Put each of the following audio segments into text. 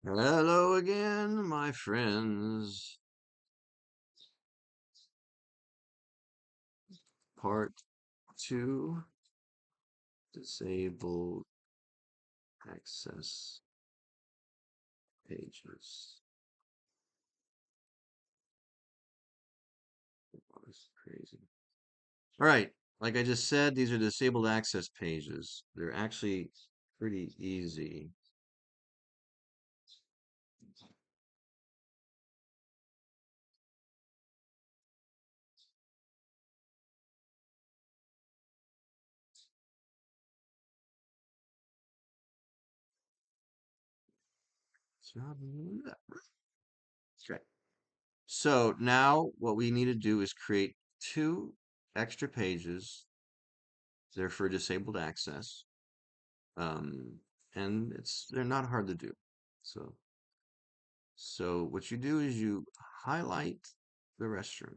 Hello again, my friends. Part 2, disabled access pages. Oh, this is crazy. All right, like I just said, these are disabled access pages. They're actually pretty easy. Okay. So now what we need to do is create 2 extra pages. They're for disabled access. Um, and they're not hard to do. So what you do is you highlight the restroom.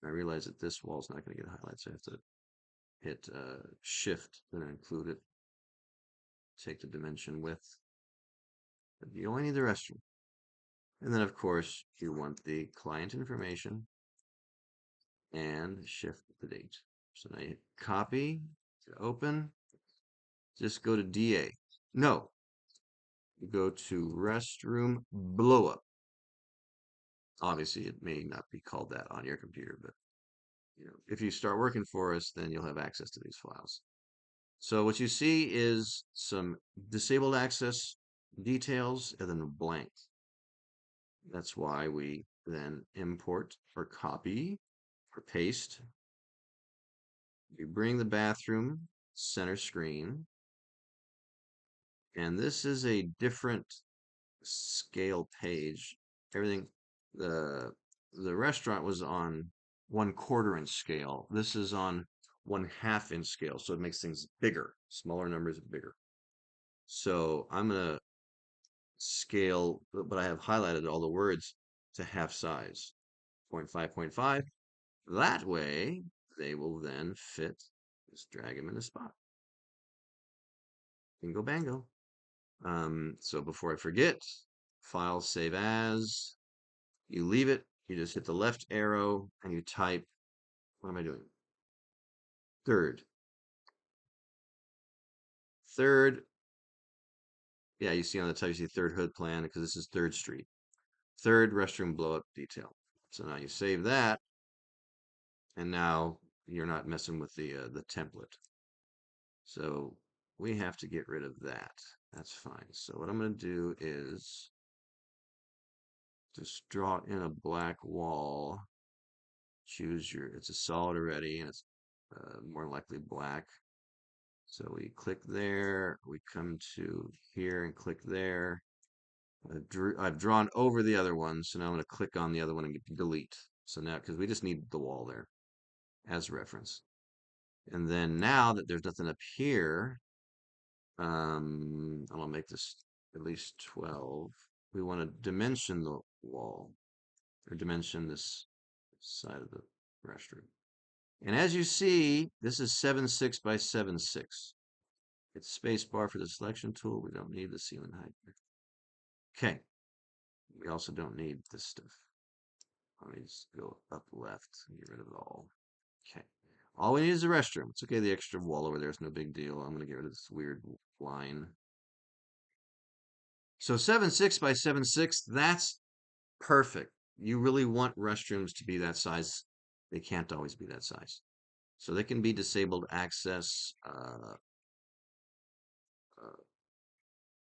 I realize that this wall is not going to get highlighted, so I have to hit Shift and include it. Take the dimension width. But you only need the restroom. And then, of course, you want the client information and shift the date. So now you hit copy, to open, just go to DA. No, you go to restroom blowup. Obviously, it may not be called that on your computer, but if you start working for us, then you'll have access to these files. So what you see is some disabled access details and then a blank. That's why we then import or copy or paste. You bring the bathroom center screen. And this is a different scale page. Everything, the the restaurant was on 1/4 inch scale. This is on 1/2 inch scale, so it makes things bigger. Smaller numbers bigger. So I'm gonna scale, but I have highlighted all the words to half size, 0.5, 0.5. That way, they will then fit. Just drag them in the spot. Bingo bango. So before I forget, file save as. You leave it. You just hit the left arrow and you type. What am I doing? Third. Third. Yeah, you see on the top, you see third hood plan because this is 3rd Street. Third restroom blow up detail. So now you save that, and now you're not messing with the template. So we have to get rid of that. That's fine. So what I'm going to do is just draw in a black wall. Choose it's a solid already, and it's more likely black. So we click there, we come to here and click there. I've drawn over the other one, so now I'm going to click on the other one and delete. So now, because we just need the wall there as reference. And then now that there's nothing up here, I'm gonna make this at least 12. We want to dimension the wall, or dimension this side of the restroom. And as you see, this is 7.6 by 7.6. It's space bar for the selection tool. We don't need the ceiling height. Okay. We also don't need this stuff. Let me just go up left and get rid of it all. Okay. All we need is the restroom. It's okay, the extra wall over there is no big deal. I'm going to get rid of this weird line. So 7.6 by 7.6, that's perfect. You really want restrooms to be that size. They can't always be that size. So they can be disabled access,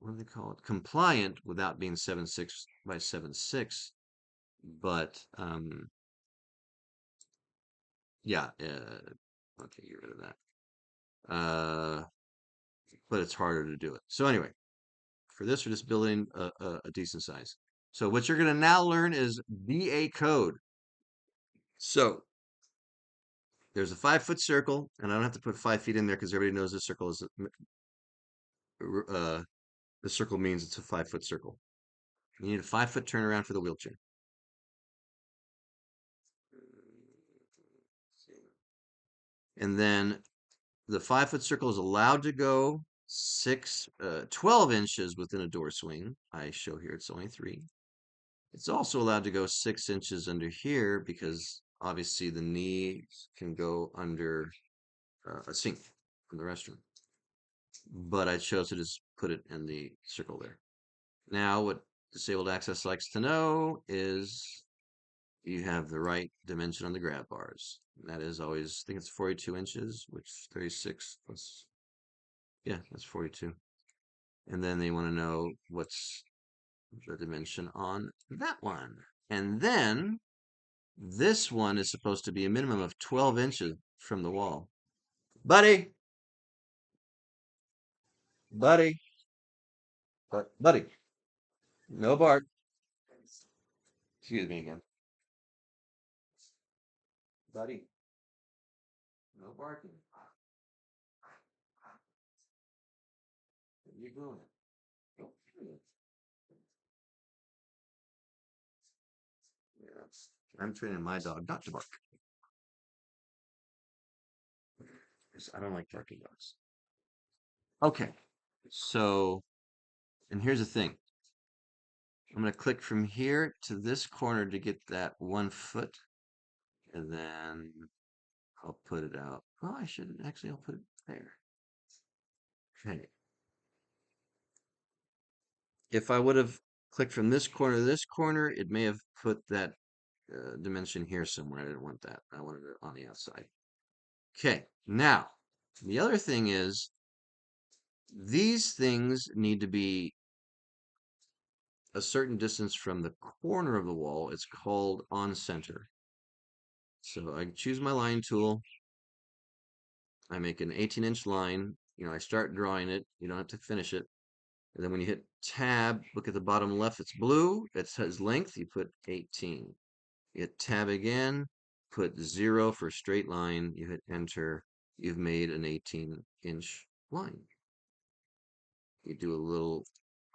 what do they call it? Compliant without being 7.6 by 7.6. But yeah, okay, get rid of that. But it's harder to do it. So anyway, for this, we're just building a decent size. So what you're going to now learn is BA code. So there's a 5-foot circle, and I don't have to put 5 feet in there because everybody knows this circle is the circle means it's a 5-foot circle. You need a 5-foot turnaround for the wheelchair. And then the 5-foot circle is allowed to go 12 inches within a door swing. I show here it's only 3. It's also allowed to go 6 inches under here because obviously the knee can go under a sink from the restroom. But I chose to just put it in the circle there. Now, what disabled access likes to know is you have the right dimension on the grab bars. That is always, I think it's 42 inches, which 36 plus, yeah, that's 42. And then they want to know what's the dimension on that one. And then this one is supposed to be a minimum of 12 inches from the wall. Buddy, buddy, buddy, no bark. Excuse me again. Buddy, no barking. What are you doing? Yeah, I'm training my dog not to bark. Because I don't like barking dogs. Okay, so, and here's the thing. I'm going to click from here to this corner to get that 1 foot. And then I'll put it out. Well, I shouldn't actually, I'll put it there. Okay. If I would have clicked from this corner to this corner, it may have put that dimension here somewhere. I didn't want that. I wanted it on the outside. Okay, now, the other thing is these things need to be a certain distance from the corner of the wall. It's called on center. So I choose my line tool. I make an 18-inch line. I start drawing it. You don't have to finish it. And then when you hit tab, look at the bottom left, it's blue. It says length, you put 18. You hit tab again, put 0 for straight line. You hit enter. You've made an 18-inch line. You do a little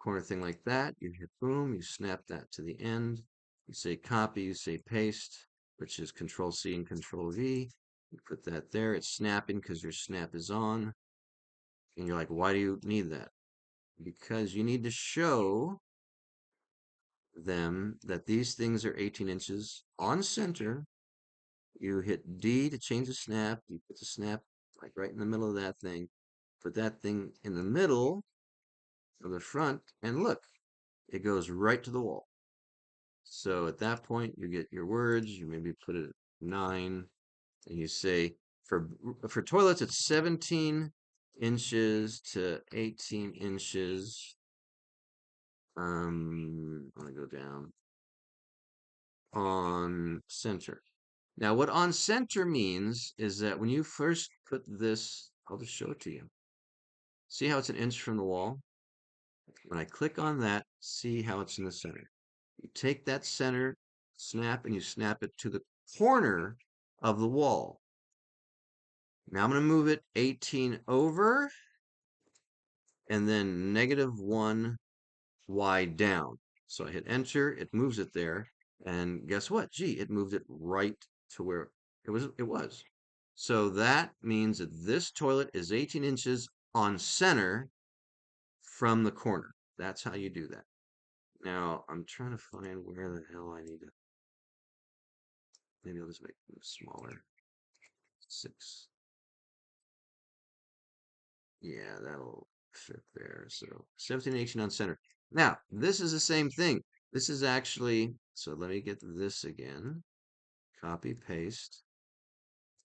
corner thing like that. You hit boom, you snap that to the end. You say copy, you say paste, which is Control C and Control V. You put that there. It's snapping because your snap is on. And you're like, why do you need that? Because you need to show them that these things are 18 inches on center. You hit D to change the snap. You put the snap like right in the middle of that thing. Put that thing in the middle of the front, and look, it goes right to the wall. So at that point, you get your words. You maybe put it at 9, and you say for toilets, it's 17 inches to 18 inches. I'm gonna go down on center. Now, what on center means is that when you first put this, I'll just show it to you. See how it's an inch from the wall? When I click on that, see how it's in the center. You take that center snap and you snap it to the corner of the wall. Now I'm going to move it 18 over and then -1 Y down. So I hit enter, it moves it there. And guess what? Gee, it moved it right to where it was. So that means that this toilet is 18 inches on center from the corner. That's how you do that. Now, I'm trying to find where the hell I need to. Maybe I'll just make it smaller. 6. Yeah, that'll fit there. So 17, 18 on center. Now, this is the same thing. This is actually, so let me get this again. Copy, paste.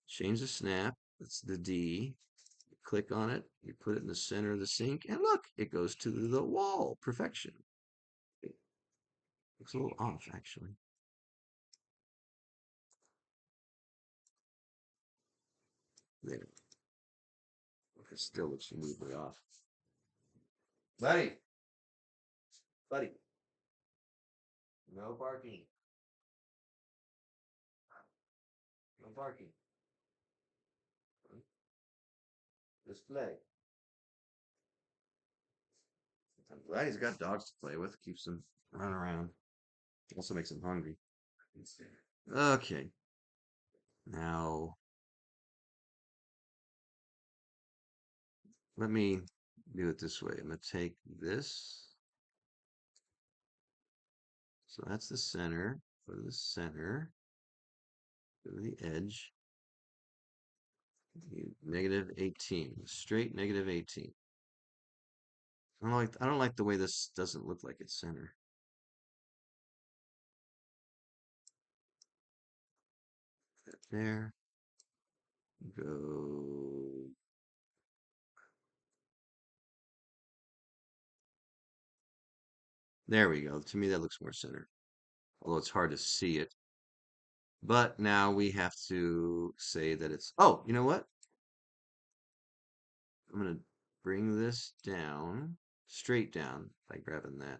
Change the snap. That's the D. You click on it. You put it in the center of the sink. And look, it goes to the wall. Perfection. It looks a little off, actually. There. It still looks smoothly off. Buddy. Buddy. No barking. No barking. Display. I'm glad he's got dogs to play with. Keeps them running around. Also makes him hungry. Okay. Now, let me do it this way. I'm going to take this. So that's the center. Go to the center. Go to the edge. Negative 18. Straight negative 18. I don't like the way this doesn't look like it's center. There. Go. There we go. To me, that looks more center. Although it's hard to see it. But now we have to say that it's, oh, you know what? I'm going to bring this down, straight down by grabbing that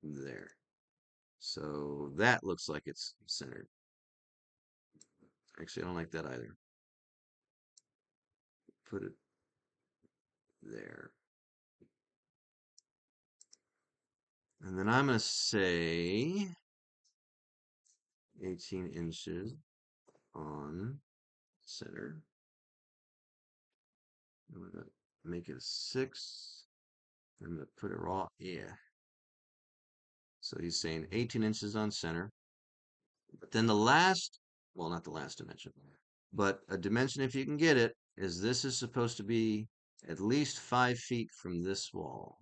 there. So that looks like it's centered. Actually, I don't like that either. Put it there. And then I'm going to say 18 inches on center. I'm going to make it a 6. I'm going to put it raw. Yeah. So he's saying 18 inches on center. But then the last, well, not the last dimension, but a dimension, if you can get it, is this is supposed to be at least 5 feet from this wall.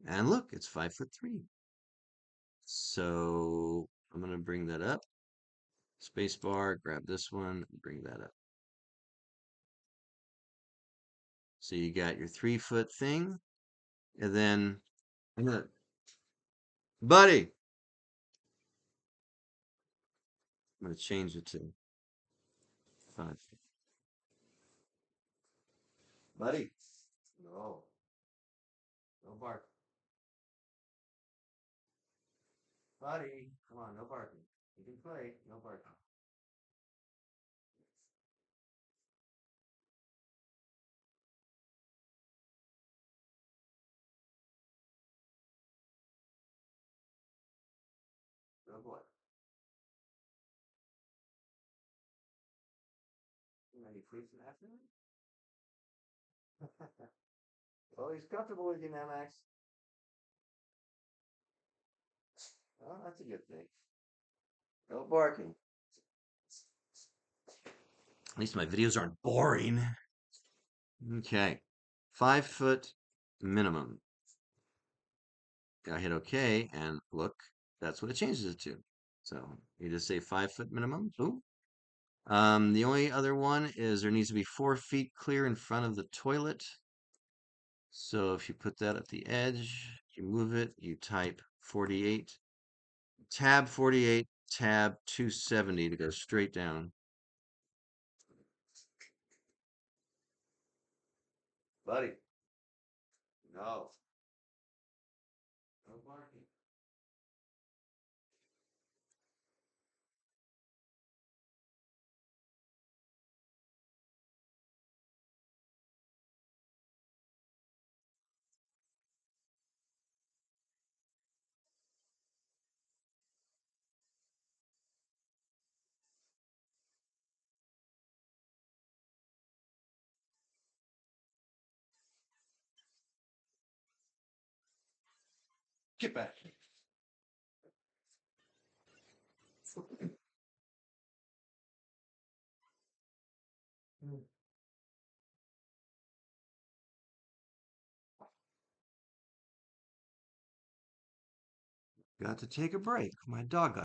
And look, it's 5'3". So I'm going to bring that up. Space bar, grab this one, bring that up. So you got your 3-foot thing. And then I'm gonna, buddy, I'm gonna change it to 5 feet. Buddy, no, no bark. Buddy, come on, no barking. You can play, no barking. No boy. Any sleeping after him? Well, he's comfortable with you now, Max. Oh, that's a good thing. No barking. At least my videos aren't boring. Okay. 5 foot minimum. I hit OK, and look, that's what it changes it to. So you just say 5 foot minimum. Boom. The only other one is there needs to be 4 feet clear in front of the toilet. So if you put that at the edge, you move it, you type 48, tab 48, tab 270 to go straight down. Buddy, no. No barking. Get back. Got to take a break. My dog got